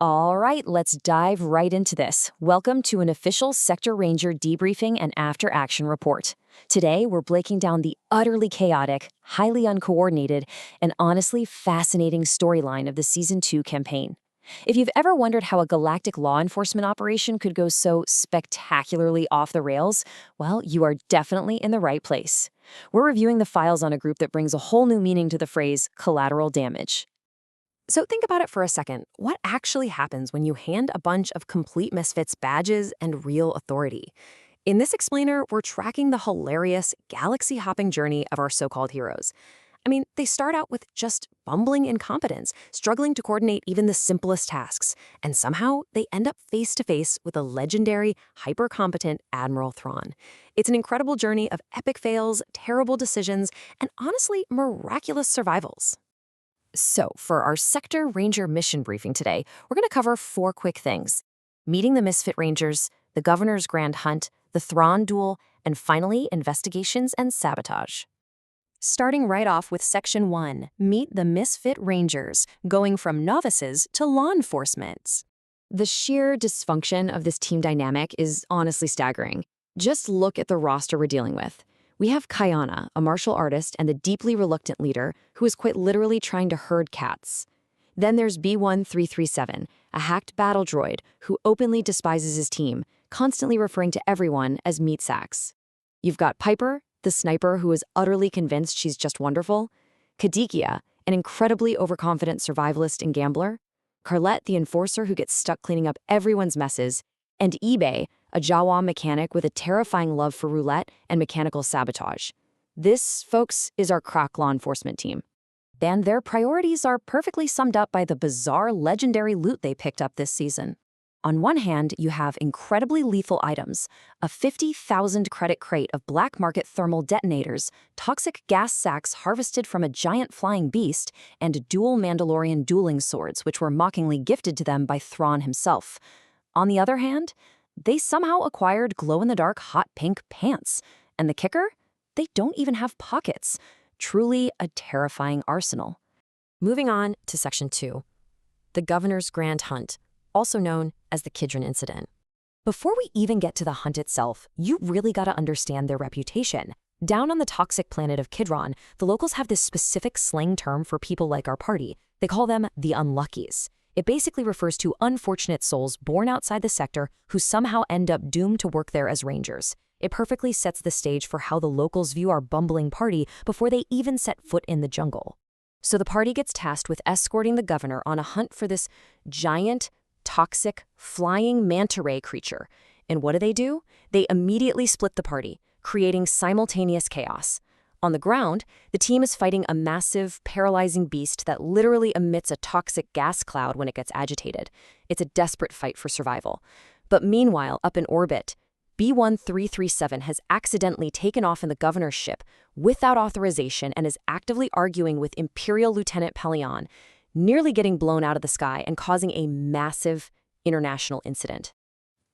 All right, let's dive right into this. Welcome to an official Sector Ranger debriefing and after action report. Today, we're breaking down the utterly chaotic, highly uncoordinated, and honestly fascinating storyline of the Season 2 campaign. If you've ever wondered how a galactic law enforcement operation could go so spectacularly off the rails, well, you are definitely in the right place. We're reviewing the files on a group that brings a whole new meaning to the phrase collateral damage. So think about it for a second. What actually happens when you hand a bunch of complete misfits badges and real authority? In this explainer, we're tracking the hilarious, galaxy-hopping journey of our so-called heroes. I mean, they start out with just bumbling incompetence, struggling to coordinate even the simplest tasks, and somehow they end up face-to-face with a legendary, hyper-competent Admiral Thrawn. It's an incredible journey of epic fails, terrible decisions, and honestly, miraculous survivals. So, for our Sector Ranger mission briefing today, we're going to cover 4 quick things: meeting the Misfit Rangers, the Governor's Grand Hunt, the Thrawn Duel, and finally, investigations and sabotage. Starting right off with Section 1, Meet the Misfit Rangers, going from novices to law enforcement. The sheer dysfunction of this team dynamic is honestly staggering. Just look at the roster we're dealing with. We have Kayana, a martial artist and the deeply reluctant leader who is quite literally trying to herd cats. Then there's B1337, a hacked battle droid who openly despises his team, constantly referring to everyone as meat sacks. You've got Piper, the sniper who is utterly convinced she's just wonderful, Kadikia, an incredibly overconfident survivalist and gambler, Carlette, the enforcer who gets stuck cleaning up everyone's messes, and eBay, a Jawa mechanic with a terrifying love for roulette and mechanical sabotage. This, folks, is our crack law enforcement team. And their priorities are perfectly summed up by the bizarre, legendary loot they picked up this season. On one hand, you have incredibly lethal items, a 50,000 credit crate of black market thermal detonators, toxic gas sacks harvested from a giant flying beast, and dual Mandalorian dueling swords which were mockingly gifted to them by Thrawn himself. On the other hand, they somehow acquired glow-in-the-dark hot pink pants. And the kicker? They don't even have pockets. Truly a terrifying arsenal. Moving on to Section 2, the Governor's Grand Hunt, also known as the Kidron Incident. Before we even get to the hunt itself, you really gotta understand their reputation. Down on the toxic planet of Kidron, the locals have this specific slang term for people like our party. They call them the Unluckies. It basically refers to unfortunate souls born outside the sector who somehow end up doomed to work there as rangers. It perfectly sets the stage for how the locals view our bumbling party before they even set foot in the jungle. So the party gets tasked with escorting the governor on a hunt for this giant, toxic, flying manta ray creature. And what do? They immediately split the party, creating simultaneous chaos. On the ground, the team is fighting a massive, paralyzing beast that literally emits a toxic gas cloud when it gets agitated. It's a desperate fight for survival. But meanwhile, up in orbit, B1337 has accidentally taken off in the governor's ship without authorization and is actively arguing with Imperial Lieutenant Pelion, nearly getting blown out of the sky and causing a massive international incident.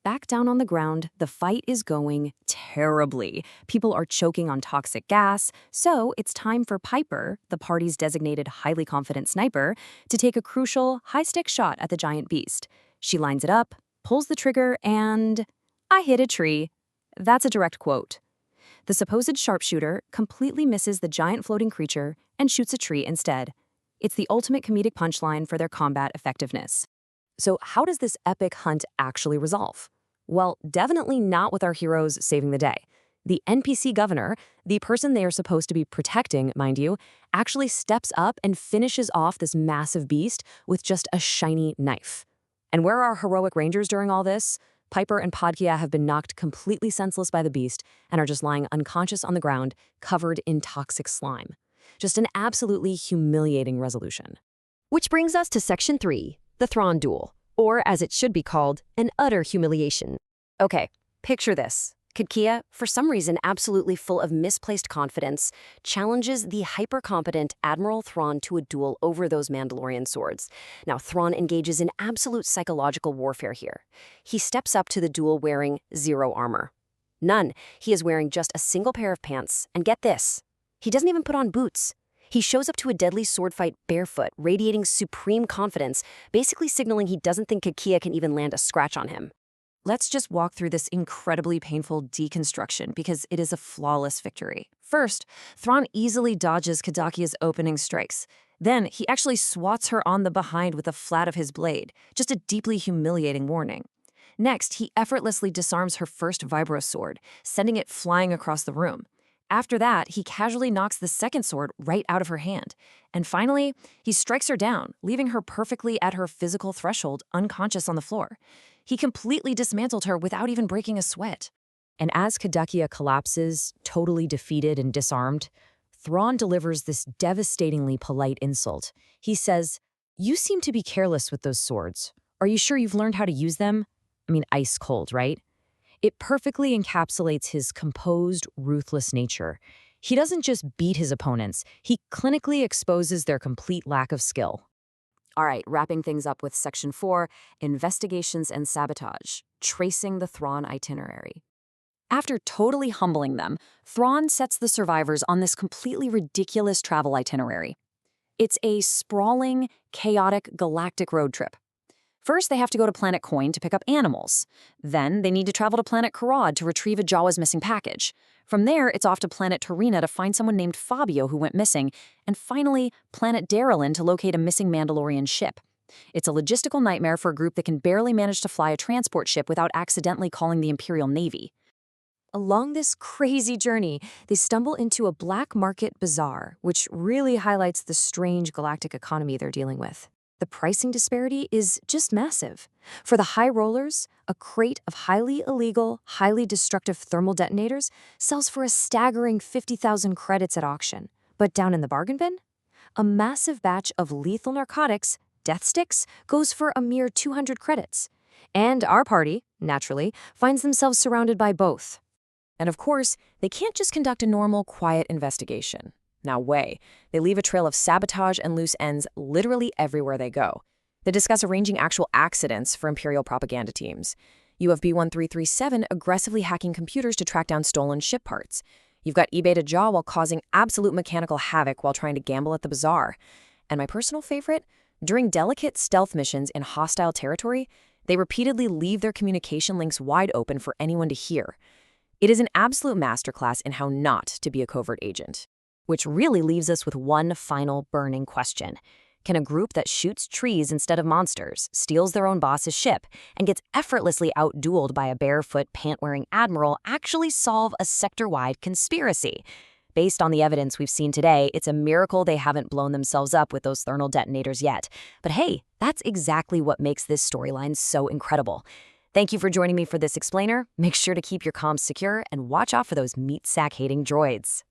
Back down on the ground, the fight is going terribly. People are choking on toxic gas, so it's time for Piper, the party's designated highly confident sniper, to take a crucial, high-stakes shot at the giant beast. She lines it up, pulls the trigger, and I hit a tree. That's a direct quote. The supposed sharpshooter completely misses the giant floating creature and shoots a tree instead. It's the ultimate comedic punchline for their combat effectiveness. So how does this epic hunt actually resolve? Well, definitely not with our heroes saving the day. The NPC governor, the person they are supposed to be protecting, mind you, actually steps up and finishes off this massive beast with just a shiny knife. And where are our heroic rangers during all this? Piper and Podkia have been knocked completely senseless by the beast and are just lying unconscious on the ground, covered in toxic slime. Just an absolutely humiliating resolution. Which brings us to Section 3, the Thrawn Duel, or as it should be called, an utter humiliation. Okay, picture this. Kadkia, for some reason absolutely full of misplaced confidence, challenges the hyper-competent Admiral Thrawn to a duel over those Mandalorian swords. Now, Thrawn engages in absolute psychological warfare here. He steps up to the duel wearing 0 armor. None. He is wearing just a single pair of pants, and get this, he doesn't even put on boots. He shows up to a deadly sword fight barefoot, radiating supreme confidence, basically signaling he doesn't think Kakia can even land a scratch on him. Let's just walk through this incredibly painful deconstruction because it is a flawless victory. First, Thrawn easily dodges Kadakia's opening strikes. Then, he actually swats her on the behind with the flat of his blade, just a deeply humiliating warning. Next, he effortlessly disarms her first vibro sword, sending it flying across the room. After that, he casually knocks the second sword right out of her hand. And finally, he strikes her down, leaving her perfectly at her physical threshold, unconscious on the floor. He completely dismantled her without even breaking a sweat. And as Kadakia collapses, totally defeated and disarmed, Thrawn delivers this devastatingly polite insult. He says, "You seem to be careless with those swords. Are you sure you've learned how to use them?" I mean, ice cold, right? It perfectly encapsulates his composed, ruthless nature. He doesn't just beat his opponents, he clinically exposes their complete lack of skill. All right, wrapping things up with Section 4, Investigations and Sabotage, Tracing the Thrawn Itinerary. After totally humbling them, Thrawn sets the survivors on this completely ridiculous travel itinerary. It's a sprawling, chaotic, galactic road trip. First, they have to go to Planet Coin to pick up animals. Then, they need to travel to Planet Karad to retrieve a Jawa's missing package. From there, it's off to Planet Torina to find someone named Fabio who went missing. And finally, Planet Darylin to locate a missing Mandalorian ship. It's a logistical nightmare for a group that can barely manage to fly a transport ship without accidentally calling the Imperial Navy. Along this crazy journey, they stumble into a black market bazaar, which really highlights the strange galactic economy they're dealing with. The pricing disparity is just massive. For the high rollers, a crate of highly illegal, highly destructive thermal detonators sells for a staggering 50,000 credits at auction. But down in the bargain bin, a massive batch of lethal narcotics, death sticks, goes for a mere 200 credits. And our party, naturally, finds themselves surrounded by both. And of course, they can't just conduct a normal, quiet investigation. Now they leave a trail of sabotage and loose ends literally everywhere they go. They discuss arranging actual accidents for Imperial propaganda teams. You have B-1337 aggressively hacking computers to track down stolen ship parts. You've got eBay Jawa causing absolute mechanical havoc while trying to gamble at the bazaar. And my personal favorite, during delicate stealth missions in hostile territory, they repeatedly leave their communication links wide open for anyone to hear. It is an absolute masterclass in how not to be a covert agent. Which really leaves us with one final burning question. Can a group that shoots trees instead of monsters, steals their own boss's ship, and gets effortlessly outdueled by a barefoot, pant-wearing admiral actually solve a sector-wide conspiracy? Based on the evidence we've seen today, it's a miracle they haven't blown themselves up with those thermal detonators yet. But hey, that's exactly what makes this storyline so incredible. Thank you for joining me for this explainer. Make sure to keep your comms secure and watch out for those meat sack-hating droids.